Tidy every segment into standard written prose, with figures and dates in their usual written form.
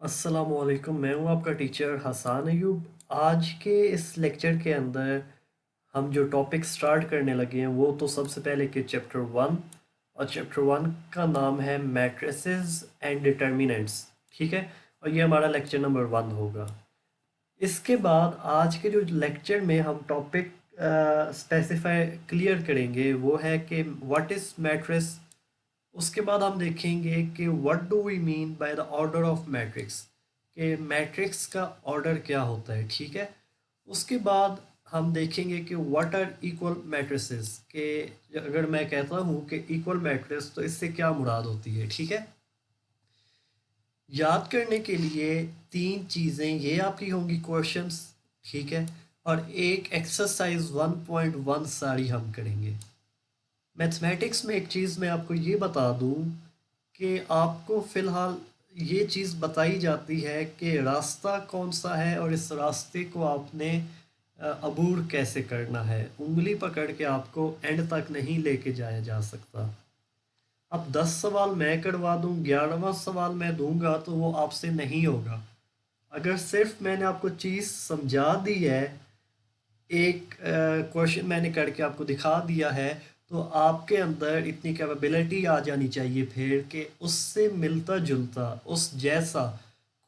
अस्सलामुअलैकुम। मैं हूँ आपका टीचर हसान अयूब। आज के इस लेक्चर के अंदर हम जो टॉपिक स्टार्ट करने लगे हैं वो तो सबसे पहले कि चैप्टर वन, और चैप्टर वन का नाम है मैट्रिसेस एंड डिटर्मिनेंट्स। ठीक है, और ये हमारा लेक्चर नंबर वन होगा। इसके बाद आज के जो लेक्चर में हम टॉपिक स्पेसिफाई क्लियर करेंगे वो है कि व्हाट इज़ मैट्रिक्स। उसके बाद हम देखेंगे कि what do we mean by the order of matrix, कि मैट्रिक्स का ऑर्डर क्या होता है। ठीक है, उसके बाद हम देखेंगे कि व्हाट आर इक्वल मैट्रिसेस, कि अगर मैं कहता हूँ कि इक्वल मैट्रिक्स तो इससे क्या मुराद होती है। ठीक है, याद करने के लिए तीन चीज़ें ये आपकी होंगी क्वेश्चंस। ठीक है, और एक एक्सरसाइज 1.1 सारी हम करेंगे। मैथमेटिक्स में एक चीज़ मैं आपको ये बता दूं कि आपको फ़िलहाल ये चीज़ बताई जाती है कि रास्ता कौन सा है और इस रास्ते को आपने अबूर कैसे करना है। उंगली पकड़ के आपको एंड तक नहीं लेके जाया जा सकता। अब 10 सवाल मैं करवा दूं, 11वां सवाल मैं दूंगा तो वो आपसे नहीं होगा। अगर सिर्फ मैंने आपको चीज़ समझा दी है, एक क्वेश्चन मैंने करके आपको दिखा दिया है, तो आपके अंदर इतनी कैपेबिलिटी आ जानी चाहिए फिर कि उससे मिलता जुलता उस जैसा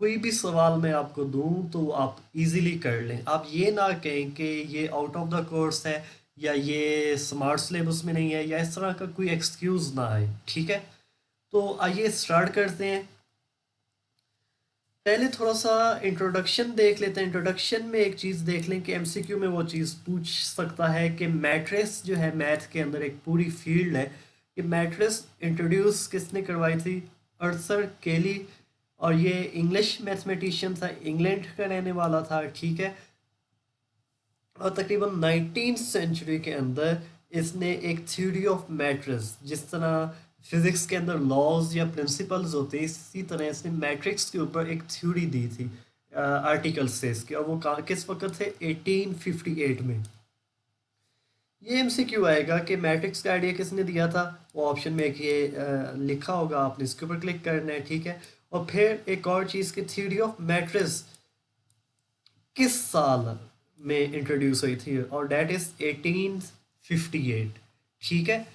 कोई भी सवाल मैं आपको दूं तो आप इजीली कर लें। आप ये ना कहें कि ये आउट ऑफ द कोर्स है या ये स्मार्ट सिलेबस में नहीं है, या इस तरह का कोई एक्सक्यूज़ ना आए। ठीक है, तो आइए स्टार्ट करते हैं। पहले थोड़ा सा इंट्रोडक्शन देख लेते हैं। इंट्रोडक्शन में एक चीज़ देख लें कि एमसीक्यू में वो चीज़ पूछ सकता है कि मैट्रिक्स जो है मैथ के अंदर एक पूरी फील्ड है। कि मैट्रिक्स इंट्रोड्यूस किसने करवाई थी? अर्थर केली। और ये इंग्लिश मैथमेटिशियन था, इंग्लैंड का रहने वाला था। ठीक है, और तकरीबन 19th सेंचुरी के अंदर इसने एक थ्योरी ऑफ मैट्रिक्स, जिस तरह फिजिक्स के अंदर लॉज या प्रिंसिपल्स होते हैं, इसी तरह इसने मैट्रिक्स के ऊपर एक थ्योरी दी थी आर्टिकल से इसके। और वो किस वक्त थे? 1858 में। ये एमसीक्यू आएगा कि मैट्रिक्स का आइडिया किसने दिया था। वो ऑप्शन में एक ये लिखा होगा, आपने इसके ऊपर क्लिक करना है। ठीक है, और फिर एक और चीज़ की थ्योरी ऑफ मैट्रिक्स किस साल में इंट्रोड्यूस हुई थी, और डेट इज 1858। ठीक है,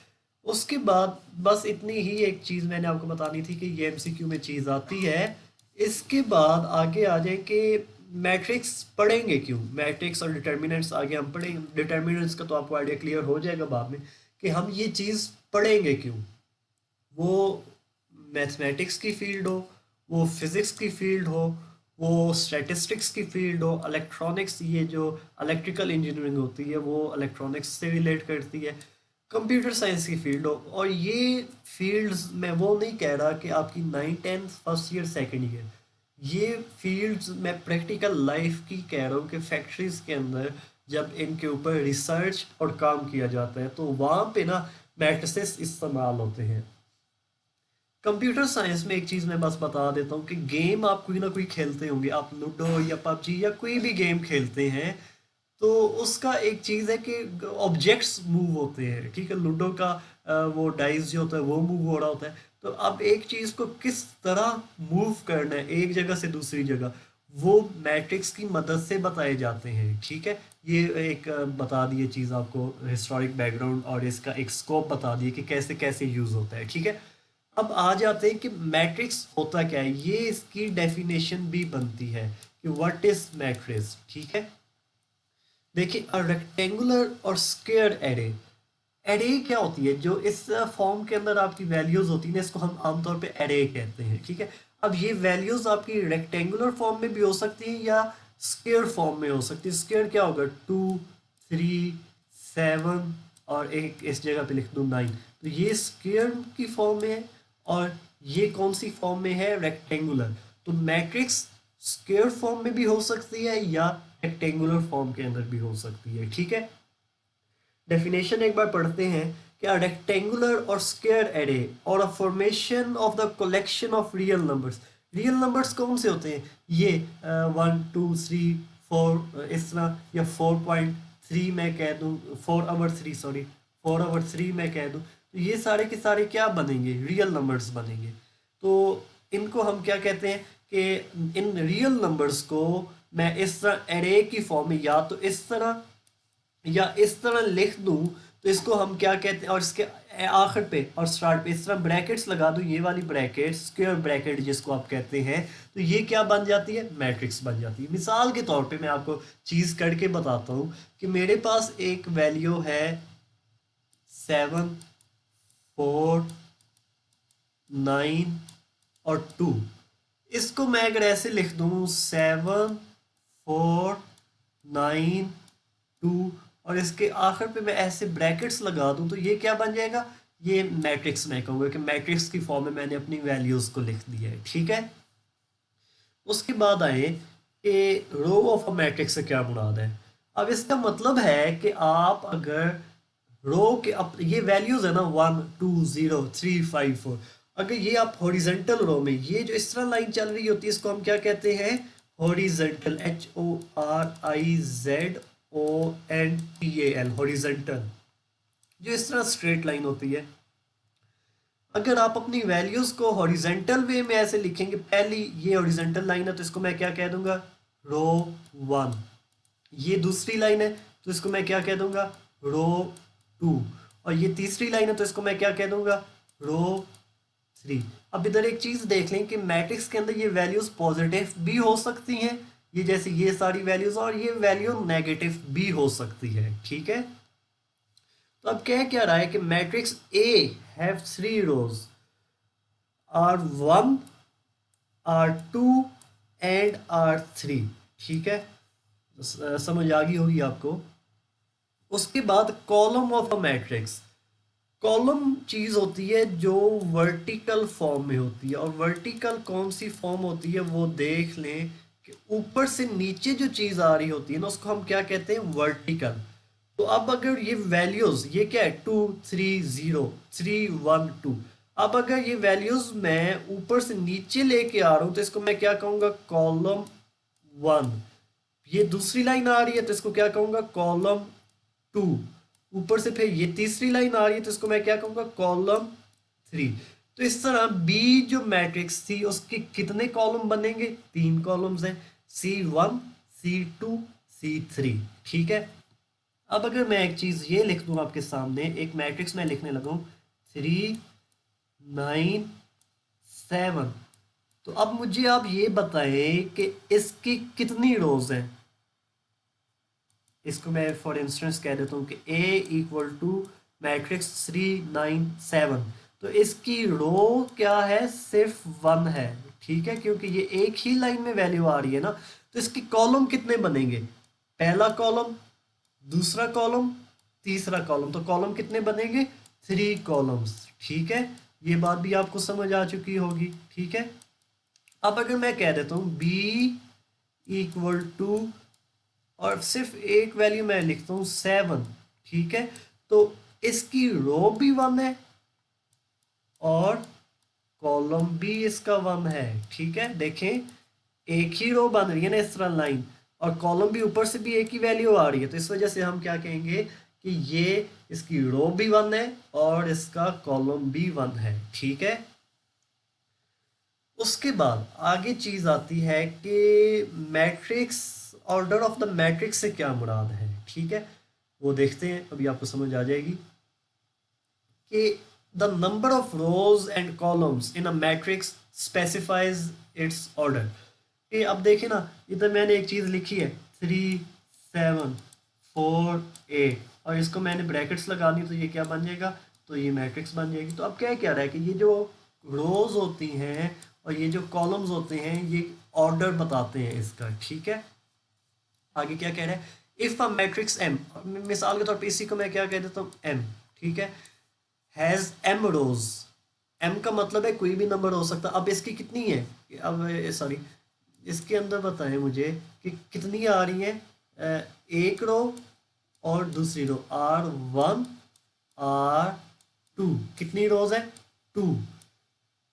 उसके बाद बस इतनी ही एक चीज़ मैंने आपको बतानी थी कि ये एमसीक्यू में चीज़ आती है। इसके बाद आगे आ जाए कि मैट्रिक्स पढ़ेंगे क्यों, मैट्रिक्स और डिटर्मिनेंट्स आगे हम पढ़ेंगे। डिटर्मिनेंट्स का तो आपको आइडिया क्लियर हो जाएगा बाद में कि हम ये चीज़ पढ़ेंगे क्यों। वो मैथमेटिक्स की फील्ड हो, वो फिज़िक्स की फील्ड हो, वो स्टैटिस्टिक्स की फील्ड हो, इलेक्ट्रॉनिक्स, ये जो इलेक्ट्रिकल इंजीनियरिंग होती है वो इलेक्ट्रॉनिक्स से रिलेट करती है, कंप्यूटर साइंस की फील्ड हो। और ये फील्ड्स मैं वो नहीं कह रहा कि आपकी 9th 10th first year second year, ये फील्ड्स मैं प्रैक्टिकल लाइफ की कह रहा हूँ कि फैक्ट्रीज के अंदर जब इनके ऊपर रिसर्च और काम किया जाता है तो वहाँ पे ना मैट्रिसेस इस्तेमाल होते हैं। कंप्यूटर साइंस में एक चीज़ मैं बस बता देता हूँ कि गेम आप कोई ना कोई खेलते होंगे, आप लूडो या पबजी या कोई भी गेम खेलते हैं, तो उसका एक चीज़ है कि ऑब्जेक्ट्स मूव होते हैं। ठीक है, लूडो का वो डाइस जो होता है वो मूव हो रहा होता है। तो अब एक चीज़ को किस तरह मूव करना है एक जगह से दूसरी जगह, वो मैट्रिक्स की मदद से बताए जाते हैं। ठीक है, ये एक बता दिए चीज़ आपको, हिस्टोरिक बैकग्राउंड और इसका एक स्कोप बता दिए कि कैसे कैसे यूज़ होता है। ठीक है, अब आ जाते हैं कि मैट्रिक्स होता क्या है। ये इसकी डेफिनेशन भी बनती है कि व्हाट इज मैट्रिक्स। ठीक है, देखिए, अ रेक्टेंगुलर और स्क्वायर एरे। एरे क्या होती है? जो इस फॉर्म के अंदर आपकी वैल्यूज होती है, इसको हम आमतौर पे एरे कहते हैं। ठीक है, अब ये वैल्यूज आपकी रेक्टेंगुलर फॉर्म में भी हो सकती है या स्क्वायर फॉर्म में हो सकती है। स्क्वायर क्या होगा? 2, 3, 7, और एक इस जगह पे लिख दूँ 9। तो ये स्क्वायर की फॉर्म में है, और ये कौन सी फॉर्म में है? रेक्टेंगुलर। तो मैट्रिक्स स्क्वायर फॉर्म में भी हो सकती है या रेक्टेंगुलर फॉर्म के अंदर भी हो सकती है। ठीक है, डेफिनेशन एक बार पढ़ते हैं कि अ रेक्टेंगुलर और स्क्वायर एरे और a formation of the collection of real numbers. Real numbers कौन से होते हैं? ये 1, 2, 3, 4 इस तरह, या 4.3 मैं कह दूँ, 4/3, सॉरी 4/3 मैं कह दूँ, तो ये सारे के सारे क्या बनेंगे? रियल नंबर्स बनेंगे। तो इनको हम क्या कहते हैं? कि इन रियल नंबर्स को मैं इस तरह एरे की फॉर्म में या तो इस तरह या इस तरह लिख दूं, तो इसको हम क्या कहते हैं, और इसके आखिर पे और स्टार्ट पे इस तरह ब्रैकेट्स लगा दूं, ये वाली ब्रैकेट स्क्वायर ब्रैकेट जिसको आप कहते हैं, तो ये क्या बन जाती है, मैट्रिक्स बन जाती है। मिसाल के तौर पे मैं आपको चीज़ करके बताता हूँ कि मेरे पास एक वैल्यू है 7, 4, 9 और 2। इसको मैं अगर ऐसे लिख दूं 7, 4, 9, 2 और इसके आखिर पे मैं ऐसे ब्रैकेट्स लगा दूं, तो ये क्या बन जाएगा, ये मैट्रिक्स। मैं कहूँगा कि मैट्रिक्स की फॉर्म में मैंने अपनी वैल्यूज़ को लिख दिया है, ठीक है। उसके बाद आए कि रो ऑफ अ मैट्रिक्स से क्या मुराद है। अब इसका मतलब है कि आप अगर रो के अब ये वैल्यूज है ना 1, 2, 0, 3, 5, 4, अगर ये आप हॉरिजेंटल रो में ये जो इस तरह लाइन चल रही होती है, इसको हम क्या कहते हैं, हॉरिजेंटल, HORIZONTAL, हॉरिजेंटल, जो इस तरह स्ट्रेट लाइन होती है। अगर आप अपनी वैल्यूज को हॉरिजेंटल वे में ऐसे लिखेंगे, पहली ये हॉरिजेंटल लाइन है तो इसको मैं क्या कह दूंगा, रो 1। ये दूसरी लाइन है तो इसको मैं क्या कह दूंगा, रो 2। और ये तीसरी लाइन है तो इसको मैं क्या कह दूंगा, रो 3। अब इधर एक चीज देख लें कि मैट्रिक्स के अंदर ये वैल्यूज पॉजिटिव भी हो सकती हैं, ये जैसे ये सारी वैल्यूज, और ये वैल्यू नेगेटिव भी हो सकती है, ठीक है। तो अब कह क्या रहा है कि matrix A have 3 rows, R1, R2 and R3, ठीक है। समझ आ गई होगी आपको। उसके बाद column of a matrix. Column चीज होती है जो वर्टिकल फॉर्म में होती है, और वर्टिकल कौन सी फॉर्म होती है वो देख लें कि ऊपर से नीचे जो चीज आ रही होती है ना, उसको हम क्या कहते हैं, वर्टिकल। तो अब अगर ये वैल्यूज, ये क्या है, 2, 3, 0, 3, 1, 2। अब अगर ये वैल्यूज मैं ऊपर से नीचे लेके आ रहा हूं तो इसको मैं क्या कहूंगा, कॉलम 1। ये दूसरी लाइन आ रही है तो इसको क्या कहूंगा, कॉलम 2। ऊपर से फिर ये तीसरी लाइन आ रही है तो इसको मैं क्या कहूंगा, कॉलम 3। तो इस तरह बी जो मैट्रिक्स थी उसके कितने कॉलम बनेंगे, 3 कॉलम्स हैं, C1, C2, C3, ठीक है। अब अगर मैं एक चीज ये लिख दूं आपके सामने, एक मैट्रिक्स में लिखने लगूं 3, 9, 7, तो अब मुझे आप ये बताएं कि इसकी कितनी रोज हैं। इसको मैं फॉर इंस्टेंस कह देता हूँ कि A इक्वल टू मैट्रिक्स 3, 9, 7, तो इसकी रो क्या है, सिर्फ 1 है, ठीक है, क्योंकि ये एक ही लाइन में वैल्यू आ रही है ना। तो इसकी कॉलम कितने बनेंगे, पहला कॉलम, दूसरा कॉलम, तीसरा कॉलम, तो कॉलम कितने बनेंगे, 3 कॉलम्स, ठीक है। ये बात भी आपको समझ आ चुकी होगी, ठीक है। अब अगर मैं कह देता हूँ B इक्वल टू, और सिर्फ एक वैल्यू मैं लिखता हूँ 7, ठीक है, तो इसकी रो भी 1 है और कॉलम भी इसका 1 है, ठीक है। देखें एक ही रो बन रही है ना इस तरह लाइन, और कॉलम भी ऊपर से भी एक ही वैल्यू आ रही है, तो इस वजह से हम क्या कहेंगे कि ये इसकी रो भी 1 है और इसका कॉलम भी 1 है, ठीक है। उसके बाद आगे चीज आती है कि matrix, order of the matrix से क्या मुराद है, ठीक है, वो देखते हैं, अभी आपको समझ आ जाएगी कि the number of rose and columns in a matrix specifies it's order. ये अब देखें ना, इधर मैंने एक चीज लिखी है 3, 7, 4, 8, और इसको मैंने ब्रैकेट्स लगा दी, तो ये क्या बन जाएगा, तो ये मैट्रिक्स बन जाएगी। तो अब क्या क्या रहा है कि ये जो रोज होती हैं और ये जो कॉलम्स होते हैं ये ऑर्डर बताते हैं इसका, ठीक है। आगे क्या कह रहा है, इफ अ मैट्रिक्स एम, मिसाल के तौर पे इसी को मैं क्या कह देता हूँ, एम, ठीक है, हैज एम रोज। एम का मतलब है कोई भी नंबर हो सकता। अब इसकी कितनी है, अब सॉरी, इसके अंदर बताएं मुझे कि कितनी आ रही है, एक रो और दूसरी रो R1, R2, कितनी रोज है, 2।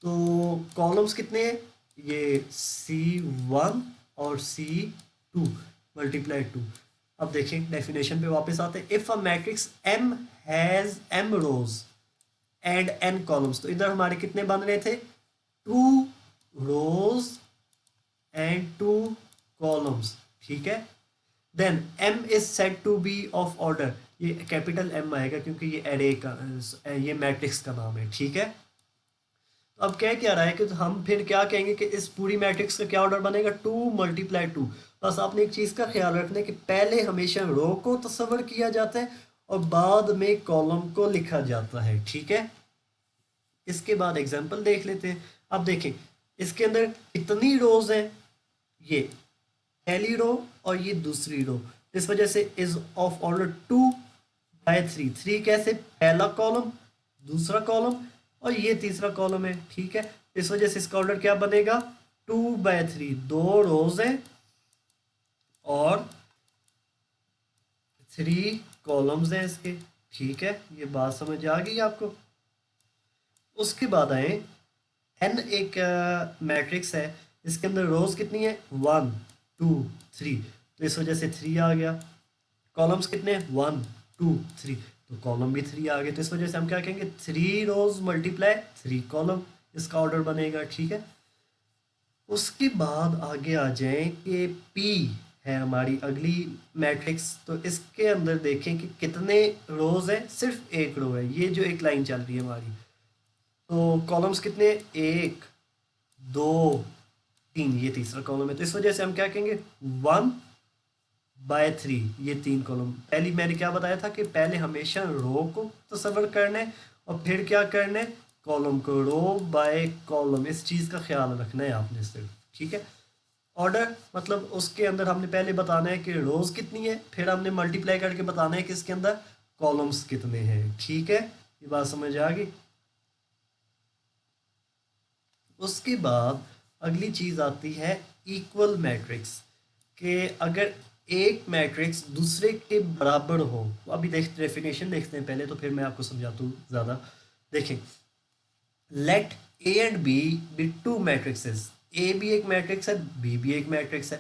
तो कॉलम्स कितने हैं, ये C1 और C2 मल्टीप्लाई 2। अब देखें डेफिनेशन पे वापस आते हैं, if a matrix M has M rows and N columns, तो इधर हमारे कितने बन रहे थे, 2 रोज एंड 2 कॉलम्स, ठीक है। Then m is said to be of order, ये कैपिटल M आएगा क्योंकि ये एरे का, ये मैट्रिक्स का नाम है, ठीक है। तो अब कह क्या रहा है कि हम फिर क्या कहेंगे कि इस पूरी मैट्रिक्स का क्या ऑर्डर बनेगा, 2 × 2। बस आपने एक चीज़ का ख्याल रखना है कि पहले हमेशा रो को तस्वर किया जाता है और बाद में कॉलम को लिखा जाता है, ठीक है। इसके बाद एग्जांपल देख लेते हैं। अब देखें इसके अंदर कितनी रोज हैं, ये पहली रो और ये दूसरी रो, इस वजह से इज ऑफ ऑर्डर 2/3। 3 कैसे, पहला कॉलम दूसरा कॉलम और ये तीसरा कॉलम है, ठीक है। इस वजह से इसका ऑर्डर क्या बनेगा, 2/3, 2 रोज हैं और 3 कॉलम्स हैं इसके, ठीक है। ये बात समझ आ गई आपको। उसके बाद आए एन, एक मैट्रिक्स है, इसके अंदर रोज कितनी है, 1 2 3, तो इस वजह से 3 आ गया। कॉलम्स कितने, 1 2 3, तो कॉलम भी 3 आ गए। तो इस वजह से हम क्या कहेंगे, 3 रोज मल्टीप्लाई 3 कॉलम, इसका ऑर्डर बनेगा, ठीक है। उसके बाद आगे आ जाए कि पी है हमारी अगली मैट्रिक्स, तो इसके अंदर देखें कि कितने रोज हैं, सिर्फ एक रो है, ये जो एक लाइन चल रही है हमारी। तो कॉलम्स कितने, 1 2 3, ये तीसरा कॉलम है, तो इस वजह से हम क्या कहेंगे, 1/3, ये 3 कॉलम। पहली मैंने क्या बताया था कि पहले हमेशा रो को तस्वर करना है और फिर क्या करना है, कॉलम को, रो बाय कॉलम, इस चीज़ का ख्याल रखना है आपने सिर्फ, ठीक है। ऑर्डर मतलब उसके अंदर हमने पहले बताना है कि रोज कितनी है, फिर हमने मल्टीप्लाई करके बताना है कि इसके अंदर कॉलम्स कितने हैं, ठीक है। ये बात समझ आ गई। उसके बाद अगली चीज़ आती है इक्वल मैट्रिक्स, कि अगर एक मैट्रिक्स दूसरे के बराबर हो, तो अभी डेफिनेशन देखते हैं पहले, तो फिर मैं आपको समझाता हूँ ज़्यादा। देखें, let A and B B 2 matrixes, A भी एक मैट्रिक्स है, बी भी एक मैट्रिक्स है।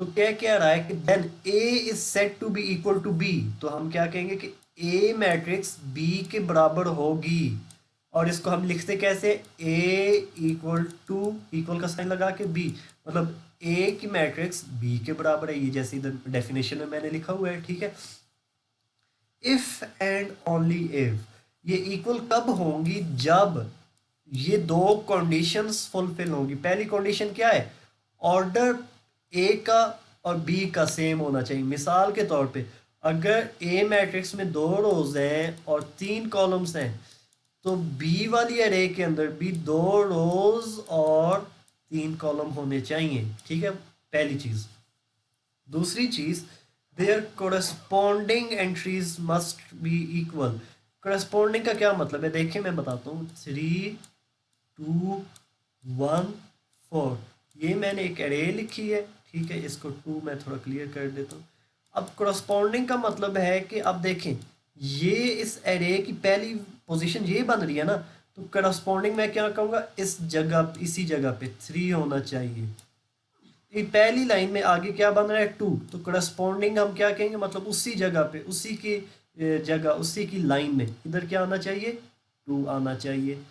तो क्या क्या रहा है कि then A is said to be equal to B, तो हम क्या कहेंगे कि ए मैट्रिक्स बी के बराबर होगी। और इसको हम लिखते कैसे, ए इक्वल टू, इक्वल का साइन लगा के बी, मतलब ए की मैट्रिक्स बी के बराबर है, ये जैसे इधर डेफिनेशन में मैंने लिखा हुआ है, ठीक है। इफ एंड ओनली इफ, ये इक्वल कब होंगी, जब ये दो कंडीशंस फुलफिल होंगी। पहली कंडीशन क्या है, ऑर्डर ए का और बी का सेम होना चाहिए। मिसाल के तौर पे अगर ए मैट्रिक्स में 2 रोज हैं और 3 कॉलम्स हैं, तो बी वाली अरे के अंदर भी 2 रोज और 3 कॉलम होने चाहिए, ठीक है, पहली चीज। दूसरी चीज, their corresponding entries must be equal. Corresponding का क्या मतलब है, देखिए मैं बताता हूँ। 3 2 1 4, ये मैंने एक एरे लिखी है, ठीक है। इसको 2 मैं थोड़ा क्लियर कर देता हूँ। अब कोरस्पॉन्डिंग का मतलब है कि अब देखें, ये इस एरे की पहली पोजीशन ये बन रही है ना, तो कोरस्पॉन्डिंग मैं क्या कहूँगा, इस जगह, इसी जगह पे 3 होना चाहिए। ये पहली लाइन में आगे क्या बन रहा है, 2, तो कोरस्पॉन्डिंग हम क्या कहेंगे, मतलब उसी जगह पे, उसी की जगह, उसी की लाइन में इधर क्या आना चाहिए, 2 आना चाहिए।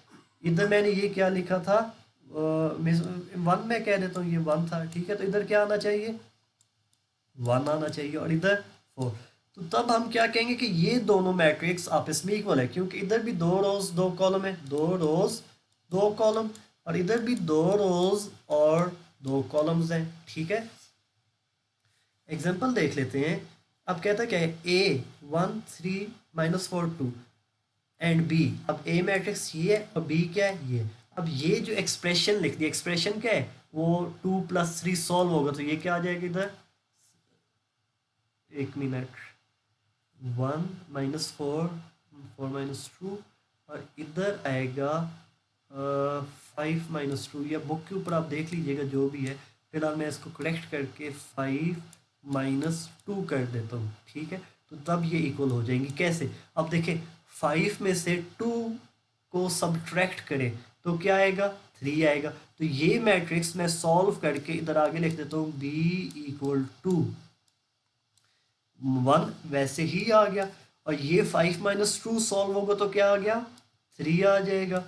इधर मैंने ये क्या लिखा था, 1 मैं कह देता हूँ, ये 1 था, ठीक है। तो इधर क्या आना चाहिए, 1 आना चाहिए और इधर 4। तो तब हम क्या कहेंगे कि ये दोनों मैट्रिक्स आपस में इक्वल है, क्योंकि इधर भी 2 रोज 2 कॉलम है, 2 रोज 2 कॉलम, और इधर भी 2 रोज और 2 कॉलम्स हैं, ठीक है। एग्जाम्पल देख लेते हैं। अब कहता क्या है, ए 1 3 -4 2 एंड बी, अब ए मैट्रिक्स ये है और बी क्या है, ये। अब ये जो एक्सप्रेशन लिख दी, एक्सप्रेशन क्या है, वो 2 + 3 सॉल्व होगा, तो ये क्या आ जाएगा इधर, एक मिनट, 1 -4 4 -2, और इधर आएगा 5 -2, या बुक के ऊपर आप देख लीजिएगा जो भी है। फिलहाल मैं इसको करेक्ट करके 5 -2 कर देता हूँ, ठीक है। तो तब ये इक्वल हो जाएंगी। कैसे, अब देखें, 5 में से 2 को सब्ट्रैक्ट करें तो क्या आएगा, 3 आएगा। तो ये मैट्रिक्स मैं सॉल्व करके इधर आगे लिख देता हूँ, b = 1, वैसे ही आ गया। और ये 5 -2 सॉल्व होगा तो क्या आ गया, 3 आ जाएगा।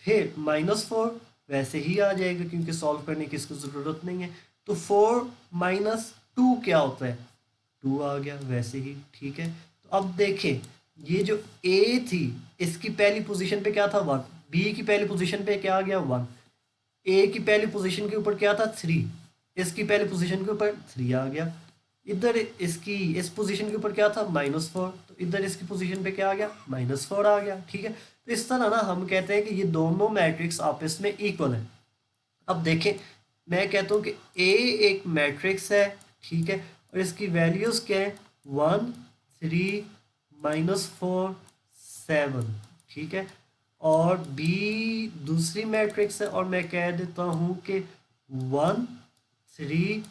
फिर -4 वैसे ही आ जाएगा, क्योंकि सॉल्व करने की इसको ज़रूरत नहीं है। तो 4 - 2 क्या होता है, 2 आ गया वैसे ही, ठीक है। तो अब देखें ये जो ए थी इसकी पहली पोजीशन पे क्या था 1, बी की पहली पोजीशन पे क्या आ गया 1, ए की पहली पोजीशन के ऊपर क्या था 3, इसकी पहली पोजीशन के ऊपर 3 आ गया। इधर इसकी इस पोजीशन के ऊपर क्या था -4, तो इधर इसकी पोजीशन पे क्या आ गया -4 आ गया, ठीक है। तो इस तरह ना हम कहते हैं कि ये दोनों मैट्रिक्स आपस में इक्वल है। अब देखें मैं कहता हूँ कि ए एक मैट्रिक्स है, ठीक है, और इसकी वैल्यूज क्या है 1 3 -4 7, ठीक है। और बी दूसरी मैट्रिक्स है और मैं कह देता हूँ कि 1 3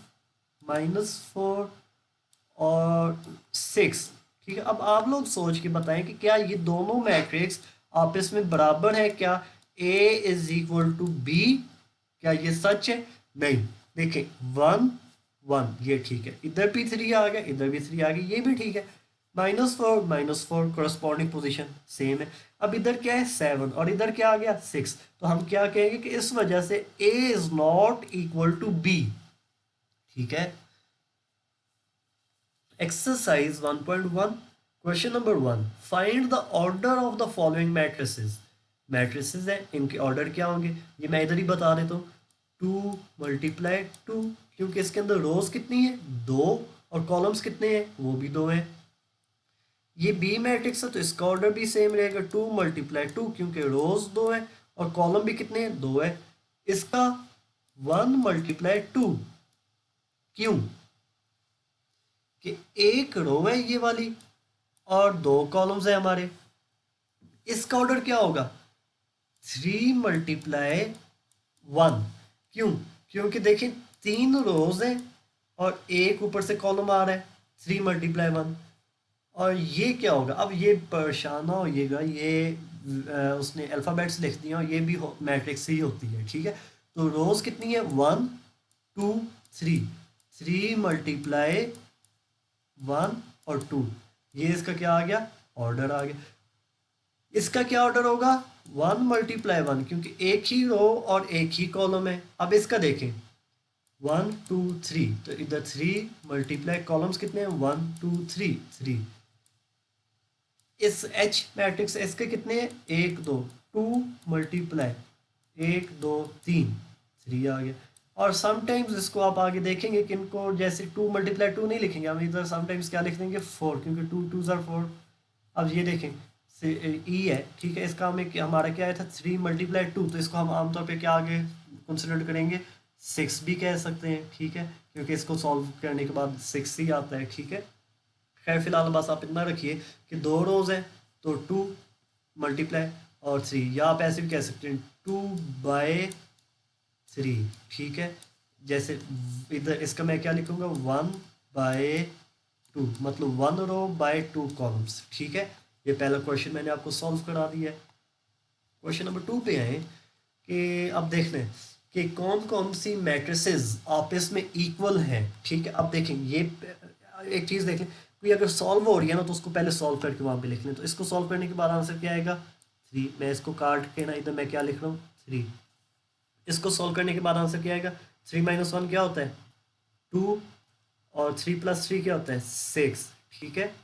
-4 और 6, ठीक है। अब आप लोग सोच के बताएं कि क्या ये दोनों मैट्रिक्स आपस में बराबर है, क्या ए इज इक्वल टू बी, क्या ये सच है? नहीं। देखें 1 1 ये ठीक है, इधर भी 3 आ गया, इधर भी 3 आ गया, ये भी ठीक है। -4 -4 करस्पॉन्डिंग पोजीशन सेम है। अब इधर क्या है 7 और इधर क्या आ गया 6, तो हम क्या कहेंगे कि इस वजह से A is not equal to B, ठीक है। Exercise 1.1 Question number 1 Find the order of the following matrices. Matrices है, इनके ऑर्डर क्या होंगे ये मैं इधर ही बता देता हूँ। 2 × 2 क्योंकि इसके अंदर रोज कितनी है 2 और कॉलम्स कितने हैं वो भी 2 हैं। ये बी मैट्रिक्स है तो इसका ऑर्डर भी सेम रहेगा 2 × 2 क्योंकि रोज 2 है और कॉलम भी कितने हैं 2 है। इसका 1 × 2 क्यों कि एक रो है ये वाली और 2 कॉलम्स है हमारे। इसका ऑर्डर क्या होगा 3 × 1 क्यों क्योंकि देखिए 3 रोज है और एक ऊपर से कॉलम आ रहा है 3 × 1। और ये क्या होगा, अब ये परेशान ना होइएगा, ये उसने अल्फ़ाबेट्स लिख दिया और ये भी मैट्रिक्स ही होती है, ठीक है। तो रोज कितनी है 1 2 3, 3 × 1 और 2, ये इसका क्या आ गया ऑर्डर आ गया। इसका क्या ऑर्डर होगा 1 × 1 क्योंकि एक ही रो और एक ही कॉलम है। अब इसका देखें 1 2 3 तो इधर 3 × कॉलम्स कितने हैं 1 2 3 3। इस H मैट्रिक्स इसके कितने हैं 1 2 2 × 1 2 3 3 आ गया। और समटाइम्स इसको आप आगे देखेंगे कि इनको जैसे 2 × 2 नहीं लिखेंगे हम इधर समटाइम्स क्या लिख देंगे 4 क्योंकि 2 2s are 4। अब ये देखें ई है, ठीक है, इसका हमें हमारा क्या आया था 3 × 2 तो इसको हम आमतौर पे क्या आगे कंसिडर करेंगे 6 भी कह सकते हैं, ठीक है, क्योंकि इसको सॉल्व करने के बाद 6 ही आता है, ठीक है। खैर फिलहाल बस आप इतना रखिए कि 2 रोज हैं तो 2 × और 3, या आप ऐसे भी कह सकते हैं 2/3, ठीक है। जैसे इधर इसका मैं क्या लिखूंगा 1/2 मतलब 1 रो बाय 2 कॉलम्स, ठीक है। ये पहला क्वेश्चन मैंने आपको सॉल्व करा दिया है। क्वेश्चन नंबर 2 पे आए कि अब देख लें कि कौन कौन सी मैट्रिसेस आपस में इक्वल है, ठीक है। अब देखें ये एक चीज़ देख लें, कोई अगर सॉल्व हो रही है ना तो उसको पहले सॉल्व करके वहाँ पे लिख लें। तो इसको सॉल्व करने के बाद आंसर क्या आएगा 3, मैं इसको काट के ना इधर मैं क्या लिख रहा हूँ 3। इसको सॉल्व करने के बाद आंसर क्या आएगा 3 - 1 क्या होता है 2 और 3 + 3 क्या होता है 6, ठीक है।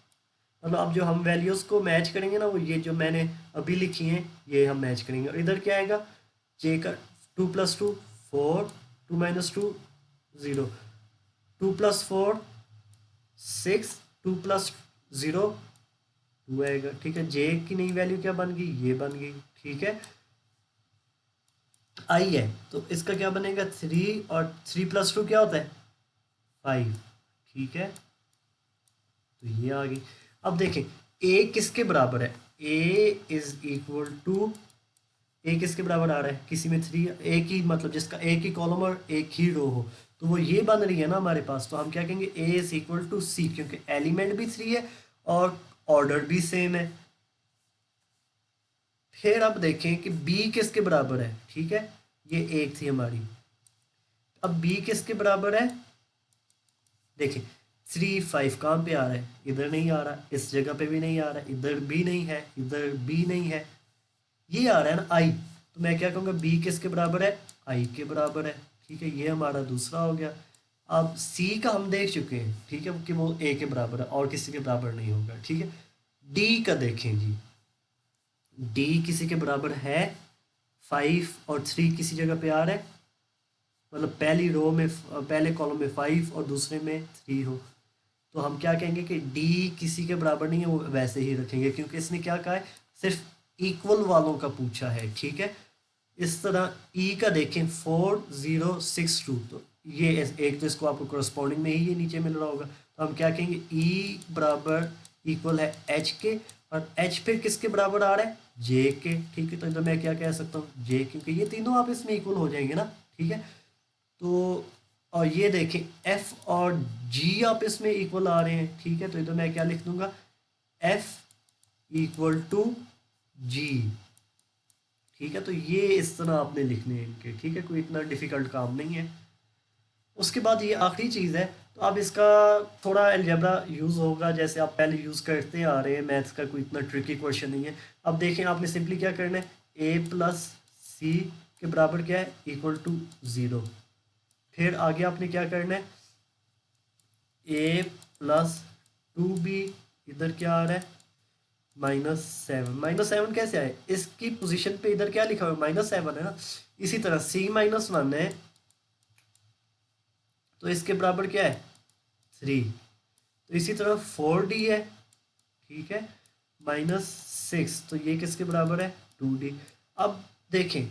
मतलब अब जो हम वैल्यूज़ को मैच करेंगे ना वो ये जो मैंने अभी लिखी हैं ये हम मैच करेंगे। और इधर क्या आएगा जे का 2 + 2 4 2 - 2 0 2 + 4 6 2 + 0 2 आएगा, ठीक है। जे की नई वैल्यू क्या बन गई ये बन गई, ठीक है। आई है तो इसका क्या बनेगा 3 और 3 + 2 क्या होता है 5, ठीक है। तो ये आ गई। अब देखें ए किसके बराबर है ए इज इक्वल टू ए किसके बराबर आ रहा है किसी में 3 एक ही मतलब जिसका एक ही कॉलम और एक ही रो हो तो वो ये बन रही है ना हमारे पास। तो हम क्या कहेंगे ए इज इक्वल टू सी क्योंकि एलिमेंट भी 3 है और ऑर्डर भी सेम है। फिर अब देखें कि बी किसके बराबर है, ठीक है, ये एक थी हमारी। अब बी किसके बराबर है देखें 3 5 कहाँ पे आ रहा है इधर नहीं आ रहा, इस जगह पे भी नहीं आ रहा, इधर भी नहीं है, इधर भी नहीं है, ये आ रहा है ना आई। तो मैं क्या कहूँगा बी किसके बराबर है आई के बराबर है, ठीक है। ये हमारा दूसरा हो गया। अब सी का हम देख चुके हैं, ठीक है, कि वो ए के बराबर है और किसी के बराबर नहीं होगा, ठीक है। डी का देखें जी, डी किसी के बराबर है, 5 और 3 किसी जगह पे आ रहा है, मतलब पहली रो में पहले कॉलम में 5 और दूसरे में 3 हो, तो हम क्या कहेंगे कि डी किसी के बराबर नहीं है, वो वैसे ही रखेंगे क्योंकि इसने क्या कहा है, सिर्फ इक्वल वालों का पूछा है, ठीक है। इस तरह ई का देखें 4062, तो ये एक तो इसको आपको करस्पॉन्डिंग में ही ये नीचे मिल रहा होगा, तो हम क्या कहेंगे ई बराबर इक्वल है एच के, और एच फिर किसके बराबर आ रहा है, जे के, ठीक है। तो इधर मैं क्या कह सकता हूँ, जे, क्योंकि ये तीनों आप इसमें इक्वल हो जाएंगे ना, ठीक है। तो और ये देखें एफ और जी आप इसमें इक्वल आ रहे हैं, ठीक है। तो इधर मैं क्या लिख दूंगा, एफ इक्वल टू जी, ठीक है। तो ये इस तरह आपने लिखने हैं इनके, ठीक है, कोई इतना डिफिकल्ट काम नहीं है। उसके बाद ये आखिरी चीज़ है, तो अब इसका थोड़ा अलजेब्रा यूज़ होगा, जैसे आप पहले यूज़ करते आ रहे हैं, मैथ्स का कोई इतना ट्रिकी क्वेश्चन नहीं है। अब देखें आपने सिंपली क्या करना है, ए प्लस सी के बराबर क्या है, इक्वल टू 0। फिर आगे आपने क्या करना है, ए प्लस 2b, इधर क्या आ रहा है, -7। -7 कैसे आए, इसकी पोजीशन पे इधर क्या लिखा हुआ है, -7 है ना। इसी तरह c-1 है, तो इसके बराबर क्या है, 3। तो इसी तरह 4d है, ठीक है, -6, तो ये किसके बराबर है, 2d। अब देखें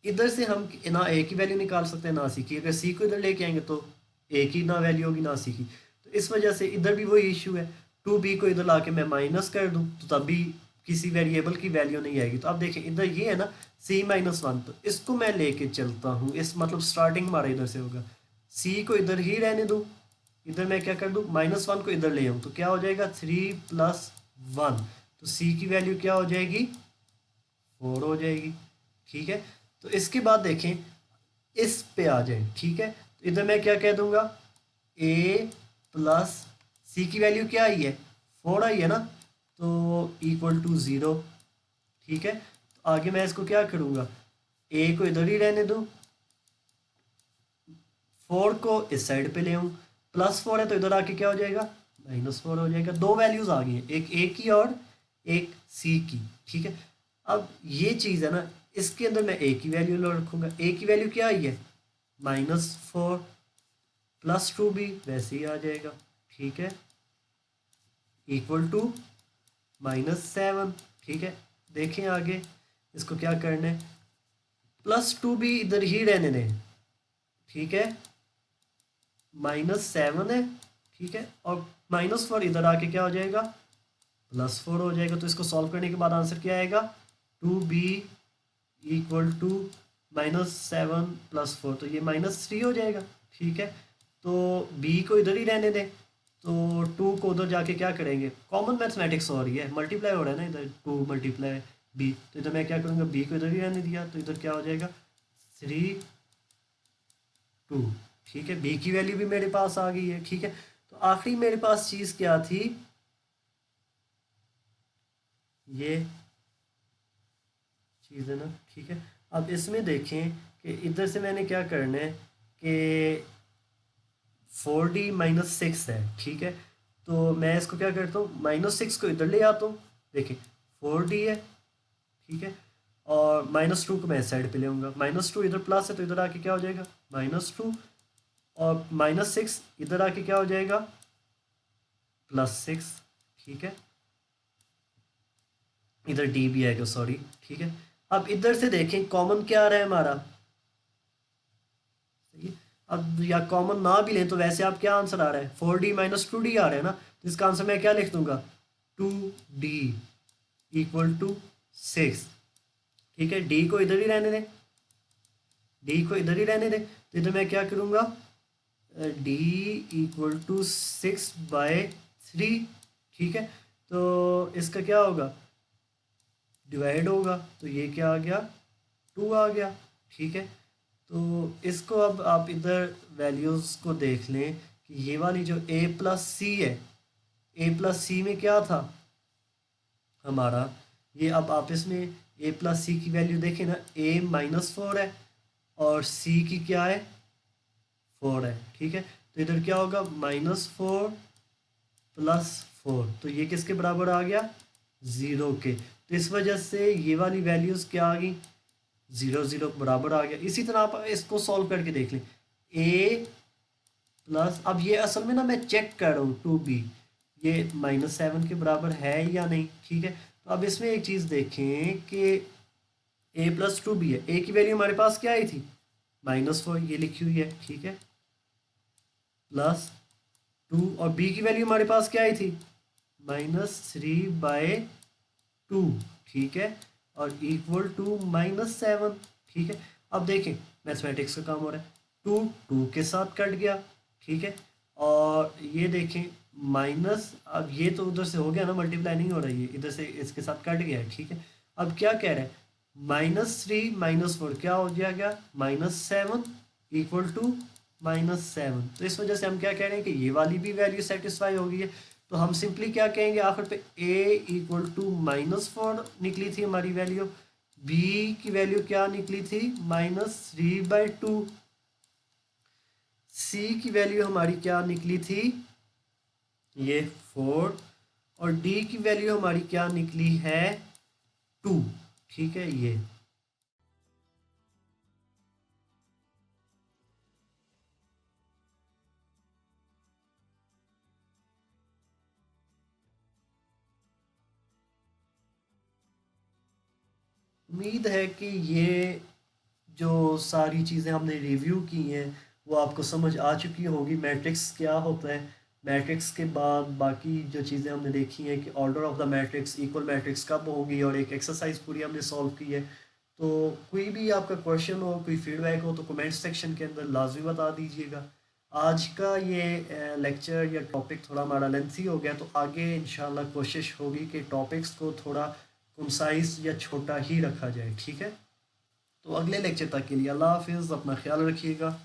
इधर से हम ना ए की वैल्यू निकाल सकते हैं ना सी की, अगर सी को इधर लेके आएंगे तो ए की ना वैल्यू होगी ना सी की, तो इस वजह से इधर भी वही इशू है, 2b को इधर लाके मैं माइनस कर दूं तो तब भी किसी वेरिएबल की वैल्यू नहीं आएगी। तो आप देखें इधर ये है ना c-1, तो इसको मैं लेके चलता हूँ, इस मतलब स्टार्टिंग हमारा इधर से होगा, c को इधर ही रहने दूँ, इधर मैं क्या कर दूँ, -1 को इधर ले आऊँ, तो क्या हो जाएगा 3 + 1, तो c की वैल्यू क्या हो जाएगी, 4 हो जाएगी, ठीक है। तो इसके बाद देखें इस पे आ जाए, ठीक है, तो इधर मैं क्या कह दूंगा, ए प्लस सी की वैल्यू क्या आई है, 4 आई है ना, तो इक्वल टू 0, ठीक है। तो आगे मैं इसको क्या करूंगा, ए को इधर ही रहने दूं, 4 को इस साइड पे ले आऊं, +4 है तो इधर आके क्या हो जाएगा, -4 हो जाएगा। दो वैल्यूज आ गई हैं, एक ए की और एक सी की, ठीक है। अब ये चीज़ है ना, इसके अंदर मैं ए की वैल्यू रखूंगा, ए की वैल्यू क्या आई है, -4, +2b वैसे ही आ जाएगा, ठीक है, इक्वल टू -7, ठीक है। देखें आगे इसको क्या करना है, +2b इधर ही रहने दें, ठीक है, -7 है, ठीक है, और -4 इधर आके क्या हो जाएगा, +4 हो जाएगा। तो इसको सॉल्व करने के बाद आंसर क्या आएगा, 2b इक्वल टू -7 + 4, तो ये -3 हो जाएगा, ठीक है। तो b को इधर ही रहने दें, तो 2 को उधर जाके क्या करेंगे, कॉमन मैथमेटिक्स हो रही है, मल्टीप्लाई हो रहा है ना इधर, 2 × b, तो इधर मैं क्या करूँगा, b को इधर ही रहने दिया, तो इधर क्या हो जाएगा 3 2, ठीक है। b की वैल्यू भी मेरे पास आ गई है, ठीक है। तो आखिरी मेरे पास चीज़ क्या थी, ये चीज़ है ना, ठीक है। अब इसमें देखें कि इधर से मैंने क्या करना है कि 4d-6 है, ठीक है। तो मैं इसको क्या करता हूँ, -6 को इधर ले आता हूँ, देखिए 4d है, ठीक है, और -2 को मैं इस साइड पे ले आऊँगा, -2 इधर प्लस है तो इधर आके क्या हो जाएगा, -2, और -6 इधर आके क्या हो जाएगा, +6, ठीक है, इधर d भी आएगा, सॉरी, ठीक है। अब इधर से देखें कॉमन क्या आ रहा है हमारा, सही है। अब या कॉमन ना भी लें तो वैसे आप क्या आंसर आ रहा है, 4d - 2d आ रहा है ना, तो इसका आंसर मैं क्या लिख दूंगा, 2d इक्वल टू 6, ठीक है। d को इधर ही रहने दें, d को इधर ही रहने दें, तो इधर मैं क्या करूँगा, d इक्वल टू 6/3, ठीक है। तो इसका क्या होगा, डिवाइड होगा, तो ये क्या आ गया, 2 आ गया, ठीक है। तो इसको अब आप इधर वैल्यूज़ को देख लें कि ये वाली जो a प्लस सी है, a प्लस सी में क्या था हमारा, ये अब आप इसमें a प्लस सी की वैल्यू देखें ना, a -4 है और c की क्या है 4 है, ठीक है। तो इधर क्या होगा, -4 + 4, तो ये किसके बराबर आ गया, 0 के। तो इस वजह से ये वाली वैल्यूज़ क्या आ गई, 0 0 बराबर आ गया। इसी तरह आप इसको सॉल्व करके देख लें, a प्लस, अब ये असल में ना मैं चेक कर रहा हूँ 2b, ये -7 के बराबर है या नहीं, ठीक है। तो अब इसमें एक चीज़ देखें कि a + 2b है, a की वैल्यू हमारे पास क्या आई थी, -4, ये लिखी हुई है, ठीक है, +2, और b की वैल्यू हमारे पास क्या आई थी, -3/2, ठीक है, और = -7, ठीक है। अब देखें मैथमेटिक्स का काम हो रहा है, 2 2 के साथ कट गया, ठीक है, और ये देखें माइनस, अब ये तो उधर से हो गया ना, मल्टीप्लाई नहीं हो रहा है, ये इधर से इसके साथ कट गया है, ठीक है। अब क्या कह रहा है, -3 -4 क्या हो जाएगा, -7 = -7। तो इस वजह से हम क्या कह रहे हैं कि ये वाली भी वैल्यू सेटिस्फाई हो गई है। तो हम सिंपली क्या कहेंगे आखिर पे, a = -4 निकली थी हमारी वैल्यू, b की वैल्यू क्या निकली थी, -3/2, c की वैल्यू हमारी क्या निकली थी, ये 4, और d की वैल्यू हमारी क्या निकली है, 2, ठीक है। ये उम्मीद है कि ये जो सारी चीज़ें हमने रिव्यू की हैं वो आपको समझ आ चुकी होगी, मैट्रिक्स क्या होता है। मैट्रिक्स के बाद बाकी जो चीज़ें हमने देखी हैं कि order of the matrix, equal matrix कब होगी, और एक एक्सरसाइज पूरी हमने सॉल्व की है। तो कोई भी आपका क्वेश्चन हो, कोई फीडबैक हो, तो कमेंट सेक्शन के अंदर लाजमी बता दीजिएगा। आज का ये लेक्चर या टॉपिक थोड़ा हमारा लेंथी हो गया, तो आगे इंशाल्लाह कोशिश होगी कि टॉपिक्स को थोड़ा कंसाइज या छोटा ही रखा जाए, ठीक है। तो अगले लेक्चर तक के लिए अल्लाह हाफिज़, अपना ख्याल रखिएगा।